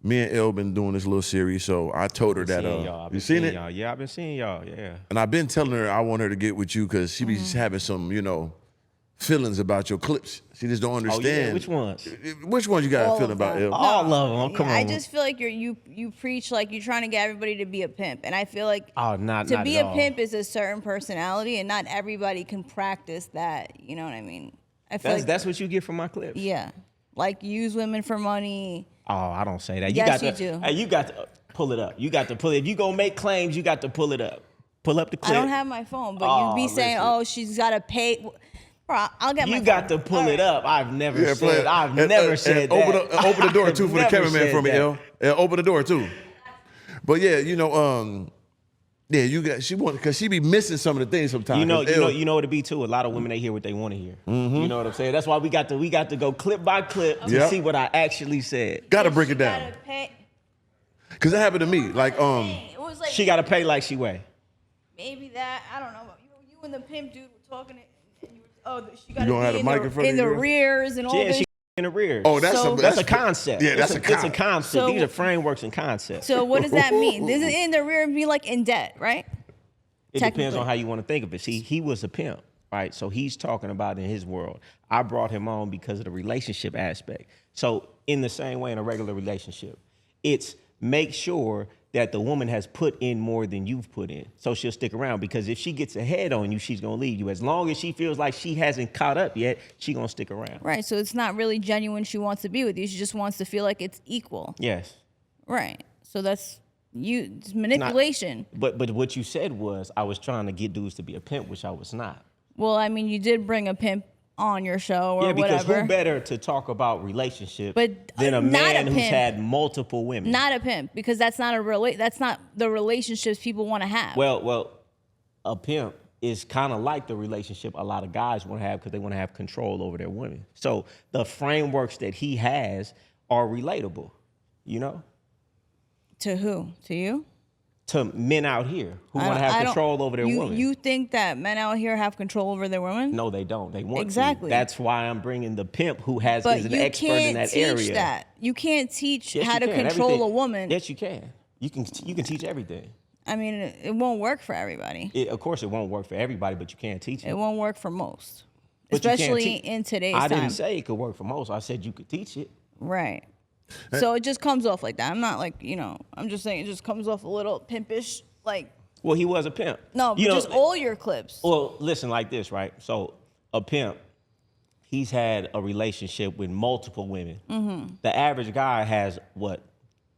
me and Elle been doing this little series, so I told her that. You seen it? Yeah, I've been seeing y'all. Yeah. And I've been telling her I want her to get with you because she be having some, feelings about your clips. She just don't understand. Oh, yeah. Which ones? Which ones you got a feeling about, Elle? All of them. Come on. I just feel like you preach like you're trying to get everybody to be a pimp, and I feel like to be a pimp is a certain personality, and not everybody can practice that. You know what I mean? I feel that's what you get from my clips. Yeah, like use women for money. Oh, I don't say that. Yes, you do. Hey, you got to pull it up. You got to pull it. If you gonna make claims, you got to pull it up. Pull up the clip. I don't have my phone, but you be saying, "Oh, she's got to pay." Bro, I'll get my phone. You got to pull it up. I've never said. I've never said that. Open the door too for the cameraman for me, Elle. Open the door too. But yeah, yeah, because she be missing some of the things sometimes. You know what it be too. A lot of women, they hear what they want to hear. You know what I'm saying? That's why we got to go clip by clip to see what I actually said. Gotta break it down. Cause that happened to me. Like it was like she gotta pay like she weigh. Maybe that, I don't know. You and the pimp dude were talking. She got to be in the rears and all this. She in the rears. Oh, that's a concept. Yeah, that's a concept. It's a concept. So, these are frameworks and concepts. So what does that mean? This is in the rear and be like in debt, right? It depends on how you want to think of it. See, he was a pimp, right? So he's talking about in his world. I brought him on because of the relationship aspect. So in the same way in a regular relationship, it's make sure that the woman has put in more than you've put in. So she'll stick around, because if she gets ahead on you, she's gonna leave you. As long as she feels like she hasn't caught up yet, she's gonna stick around. Right, so it's not really genuine she wants to be with you. She just wants to feel like it's equal. Yes. Right, so that's it's manipulation. But what you said was I was trying to get dudes to be a pimp, which I was not. Well, I mean, you did bring a pimp on your show or because whatever. who better to talk about relationships than a not man a who's pimp. had multiple women? Not a pimp, because that's not that's not the relationships people want to have. Well, a pimp is kind of like the relationship a lot of guys want to have, because they want to have control over their women. So the frameworks that he has are relatable, To who? To you? To men out here who want to have control over their women. You think that men out here have control over their women? No, they don't. They want exactly. to. That's why I'm bringing the pimp who is an expert in that area. But you can't teach that. You can't teach how to control a woman. Yes, you can. You can teach everything. I mean, it won't work for everybody. Of course, it won't work for everybody, but you can teach it. It won't work for most, but especially in today's time. I didn't say it could work for most. I said you could teach it. Right. So it just comes off like that. I'm not like, I'm just saying it just comes off a little pimpish, like. Well, he was a pimp. No, but just all your clips. Well, listen, like this, right? So a pimp, he's had a relationship with multiple women. The average guy has what?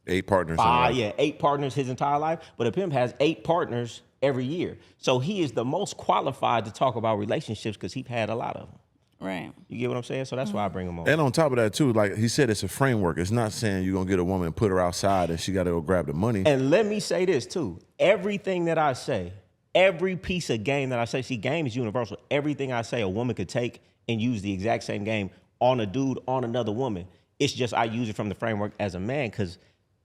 8 partners. 8 partners his entire life. But a pimp has 8 partners every year. So he is the most qualified to talk about relationships because he's had a lot of them. Right. You get what I'm saying? So that's why I bring him on. And on top of that, too, like he said, it's a framework. It's not saying you're going to get a woman and put her outside and she got to go grab the money. And let me say this, too. Everything that I say, every piece of game that I say, see, game is universal. Everything I say, a woman could take and use the exact same game on a dude, on another woman. It's just I use it from the framework as a man because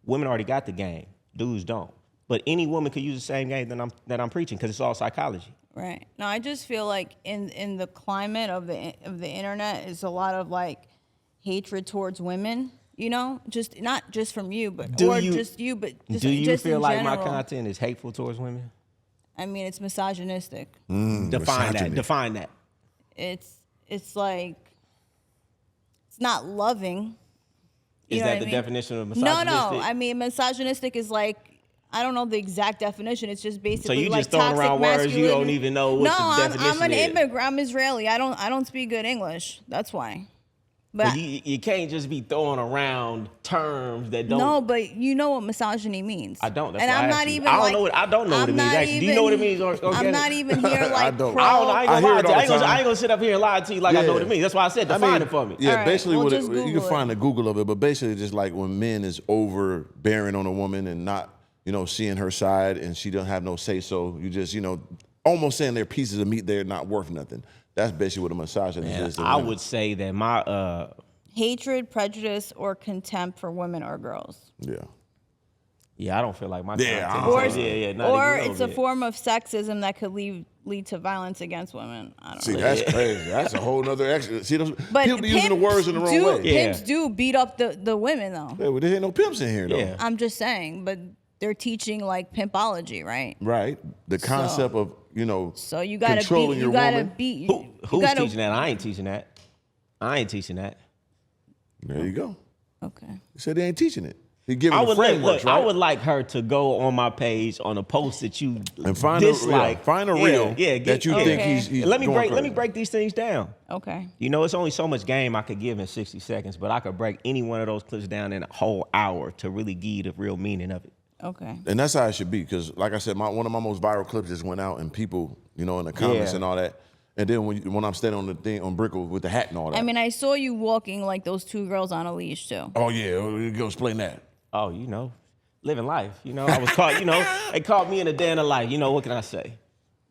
women already got the game. Dudes don't. But any woman could use the same game that I'm preaching because it's all psychology. Right. No, I just feel like in the climate of the internet is a lot of like hatred towards women. Just not just from you, but do you feel like my content is hateful towards women? I mean, it's misogynistic. Define that. It's like it's not loving. Is that the definition of misogynistic? No. I mean, misogynistic is like. I don't know the exact definition. It's just basically so you like just throwing around words you don't even know what the definition is. No, I'm an immigrant. I'm Israeli. I don't speak good English. That's why. But you can't just be throwing around terms that don't. No, but you know what misogyny means. I don't. That's and why I'm not even. I don't know what it means. Actually, do you know what it means? I'm not even here like. I don't. I ain't gonna sit up here and lie to you like I know what it means. That's why I said define it for me. Yeah, right, basically, you can find a Google of it, but basically, just like when men is overbearing on a woman and not. Seeing her side and she doesn't have no say so. You just, almost saying they're pieces of meat, they're not worth nothing. That's basically what a misogynist is. I would say that my... hatred, prejudice, or contempt for women or girls. Yeah. Yeah, I don't feel like my Yeah, content. Or it's a form of sexism that could lead to violence against women. I don't See, know. that's crazy. That's a whole nother extra. See, those But people be using the words in the wrong way. Pimps do beat up the women though. Yeah, well, there ain't no pimps in here though. Yeah. I'm just saying, but they're teaching like pimpology, right? Right. The concept of, So you gotta controlling your woman. Who's teaching that? I ain't teaching that. I ain't teaching that. There you go. Okay. He said they ain't teaching it. He giving the frameworks, right? I would like her to go on my page on a post that you and find dislike. Find a reel that you think he's let me going break these things down. Okay. It's only so much game I could give in 60 seconds, but I could break any one of those clips down in a whole hour to really give you the real meaning of it. Okay. And that's how it should be, because like I said, one of my most viral clips just went out, and people, in the comments and all that. And then when I'm standing on the thing on Brickle with the hat and all that. I mean, I saw you walking like those two girls on a leash too. Oh yeah, go explain that. Oh, living life. I was caught. They caught me in a day in the life. What can I say?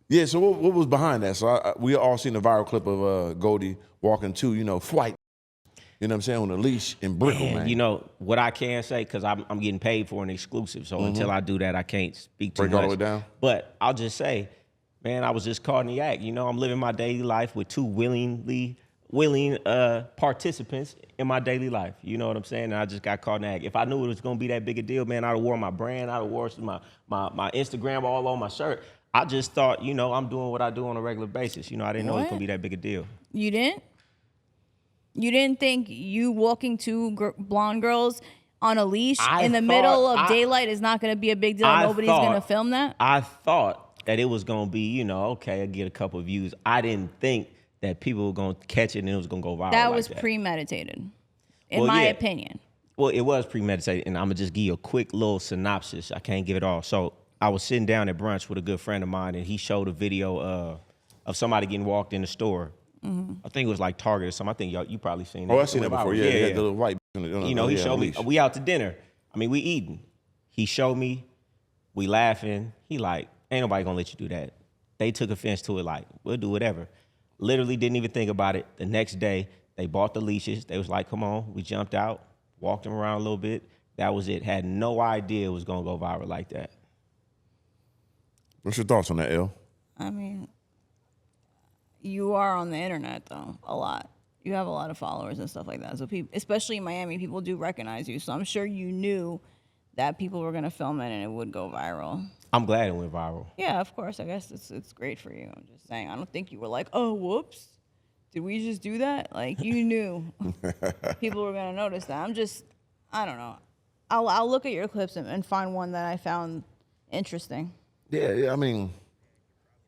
Yeah. So what was behind that? So we all seen the viral clip of Goldie walking to flight. You know what I'm saying, on a leash in Brickle, man. What I can say, because I'm getting paid for an exclusive, so until I do that, I can't speak too much. Break all the way down. But I'll just say, man, I was just caught in the act. I'm living my daily life with two willing participants in my daily life. You know what I'm saying? And I just got caught in the act. If I knew it was gonna be that big a deal, man, I'd have wore my brand, I'd have wore my Instagram all on my shirt. I just thought, I'm doing what I do on a regular basis. I didn't know it was gonna be that big a deal. You didn't? You didn't think you walking two blonde girls on a leash in the middle of daylight is not gonna be a big deal? Nobody's gonna film that? I thought that it was gonna be, okay, I'll get a couple of views. I didn't think that people were gonna catch it and it was gonna go viral. That was premeditated, in my opinion. Well, it was premeditated, and I'm gonna just give you a quick little synopsis. I can't give it all. So I was sitting down at brunch with a good friend of mine, and he showed a video of somebody getting walked in the store. I think it was like Target or something. I think you probably seen it. Oh, I seen that before. Yeah, yeah. The little white. He showed me. We out to dinner. We eating. He showed me. We laughing. He like, ain't nobody gonna let you do that. They took offense to it. Like, we'll do whatever. Literally didn't even think about it. The next day, they bought the leashes. They was like, come on. We jumped out, walked them around a little bit. That was it. Had no idea it was gonna go viral like that. What's your thoughts on that, Elle? You are on the internet though, a lot. You have a lot of followers and stuff like that. So people, especially in Miami, people do recognize you. So I'm sure you knew that people were gonna film it and it would go viral. I'm glad it went viral. Yeah, of course. I guess it's great for you. I'm just saying. I don't think you were like, oh, whoops. Did we just do that? Like, you knew people were gonna notice that. I don't know. I'll look at your clips and find one that I found interesting. Yeah.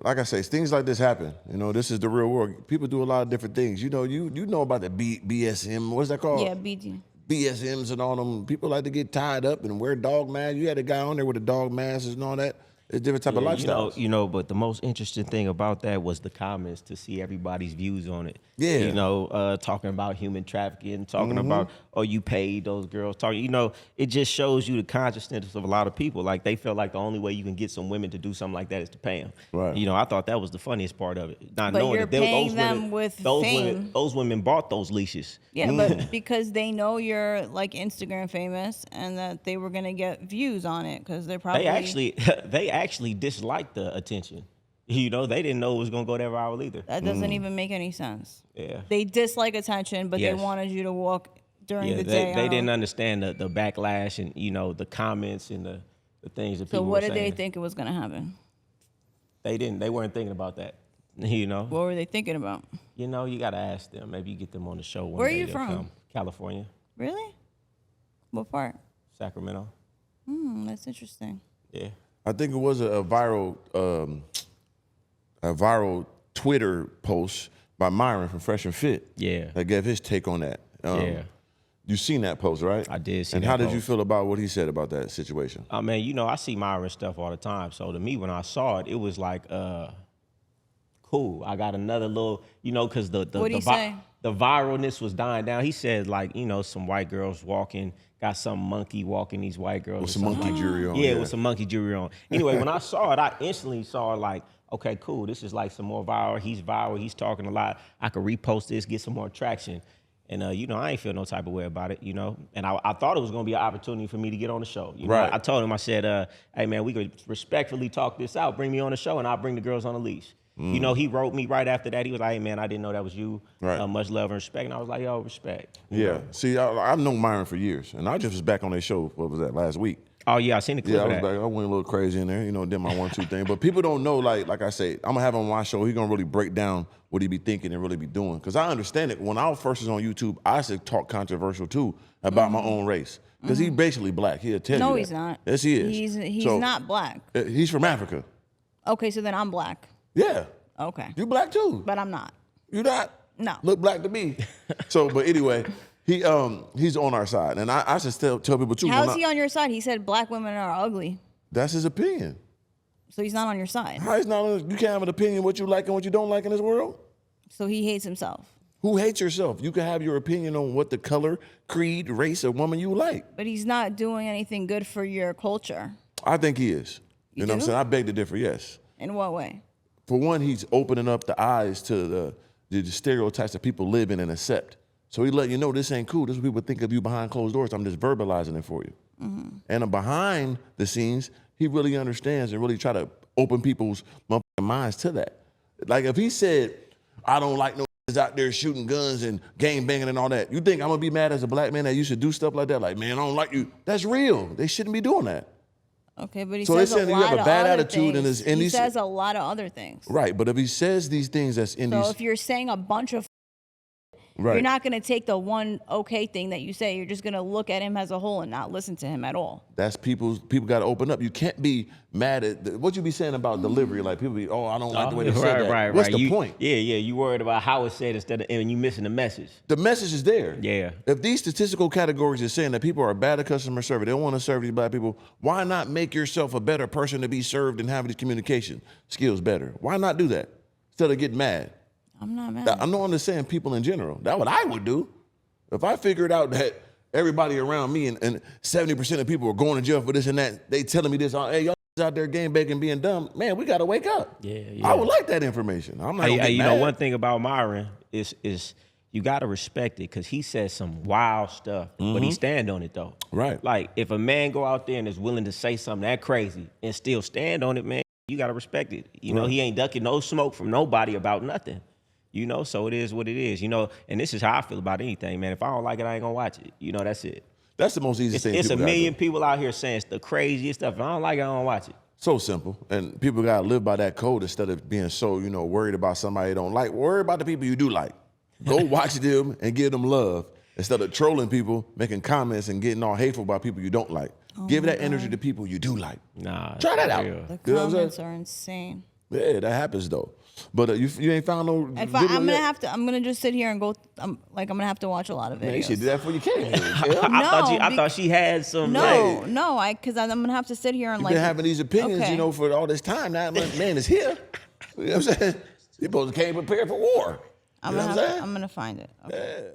Like I say, things like this happen. This is the real world. People do a lot of different things. You know about the BSM. What's that called? Yeah, BD. BSMs and all them. People like to get tied up and wear dog masks. You had a guy on there with a dog mask and all that. It's different type of lifestyles. But the most interesting thing about that was the comments, to see everybody's views on it. Yeah. Talking about human trafficking, talking about, you paid those girls. It just shows you the consciousness of a lot of people. Like, they feel like the only way you can get some women to do something like that is to pay them. Right. I thought that was the funniest part of it. Not but knowing you're that paying them with fame. Those women bought those leashes. Yeah, but because they know you're like Instagram famous and that they were gonna get views on it because they're probably they actually disliked the attention. They didn't know it was gonna go that viral either. That doesn't even make any sense. Yeah, they dislike attention, but they wanted you to walk during the day. They didn't understand the backlash and the comments and the things that people were saying. So what did they think it was gonna happen? They weren't thinking about that. What were they thinking about? You gotta ask them. Maybe you get them on the show one day. Where are you from? California. Really? What part? Sacramento. That's interesting. Yeah. I think it was a viral Twitter post by Myron from Fresh and Fit. Yeah. That gave his take on that. Yeah. You seen that post, right? I did see and that how did post. you feel about what he said about that situation? I see Myron stuff all the time. So to me, when I saw it, it was like, cool. I got another little, because the viralness was dying down. He said, like, some white girls walking, got some monkey walking these white girls. With some monkey jewelry on. Yeah, with some monkey jewelry on. Anyway, when I saw it, I instantly saw like, okay, cool. This is like some more viral. He's talking a lot. I could repost this, get some more traction. And, you know, I ain't feel no type of way about it, you know. And I thought it was going to be an opportunity for me to get on the show. You know? Right. I told him, I said, hey, man, we could respectfully talk this out. Bring me on the show, and I'll bring the girls on a leash. You know, he wrote me right after that. He was like, hey, man, I didn't know that was you. Right. Much love and respect. And I was like, yo, respect. You Yeah. know? See, I've known Myron for years, and I just was back on their show. What was that, last week? Oh, yeah, I seen the clip Yeah, I of was that. back. I went a little crazy in there, you know, did my 1-2 thing. But people don't know, like I say, I'm gonna have him on my show. He's gonna really break down what he be thinking and really be doing. Cause I understand it. When I first was on YouTube, I used to talk controversial too about my own race. Cause he's basically black. He'll tell you No, that. he's not. Yes, he is. He's So, not black. He's from Africa. Okay, so then I'm black. Yeah. Okay. You black too. But I'm not. You not? No. Look black to me. So, but anyway, he's on our side. And I should still tell people too. How's he on your side? He said black women are ugly. That's his opinion. So he's not on your side. How is not? You can't have an opinion what you like and what you don't like in this world. So he hates himself. Who hates yourself? You can have your opinion on what the color, creed, race, or woman you like. But he's not doing anything good for your culture. I think he is. You know what I'm do? saying? I beg to differ, yes. In what way? For one, he's opening up the eyes to the stereotypes that people live in and accept. So he let you know this ain't cool. This is what people think of you behind closed doors. I'm just verbalizing it for you. And behind the scenes, he really understands and really try to open people's motherfucking minds to that. Like if he said, I don't like no out there shooting guns and gang banging and all that, you think I'm gonna be mad as a black man that you should do stuff like that? Like, man, I don't like you. That's real. They shouldn't be doing that. Okay, but he So they're says a saying that you lot have a of bad other attitude and things. is in He these. says a lot of other things. Right, but if he says these things that's in So these. if you're saying a bunch of Right. you're not going to take the one okay thing that you say. You're just going to look at him as a whole and not listen to him at all. That's people got to open up. You can't be mad at what you be saying about delivery. Like people be, oh, I don't like the way they said that. Right. What's the You- point? Yeah, you worried about how it's said instead of, and you missing the message. The message is there. Yeah. If these statistical categories are saying that people are bad at customer service, they don't want to serve these black people, why not make yourself a better person to be served and have these communication skills better? Why not do that instead of getting mad? I'm not mad. I'm just saying people in general. That's what I would do. If I figured out that everybody around me and 70% of people are going to jail for this and that, they telling me this, hey, y'all out there game begging, being dumb, man, we got to wake up. Yeah. I would like that information. I'm not gonna get You mad. know, one thing about Myron is you got to respect it because he says some wild stuff, but he stand on it though. Right. Like if a man go out there and is willing to say something that crazy and still stand on it, man, you got to respect it. You know, he ain't ducking no smoke from nobody about nothing. You know, so it is what it is, you know, and this is how I feel about anything, man. If I don't like it, I ain't gonna watch it. You know, that's it. That's the most easiest thing. It's a people gotta million do. people out here saying it's the craziest stuff. If I don't like it, I don't watch it. So simple. And people got to live by that code instead of being so, worried about somebody they don't like. Worry about the people you do like. Go watch them and give them love instead of trolling people, making comments and getting all hateful about people you don't like. Give that energy to people you do like. Nah. Try that out. real. The You know what I'm comments saying? are insane. Yeah, that happens though. But you ain't found no If video I'm yet? gonna just sit here and go. I'm gonna have to watch a lot of videos. Man, you should do that before you came here. I thought she had some. No, because I'm gonna have to sit here and You've like been having these opinions, okay. for all this time. Now, man is here. You know what I'm saying? People came prepared for war. You know what I'm saying? I'm gonna find it. Okay. Yeah.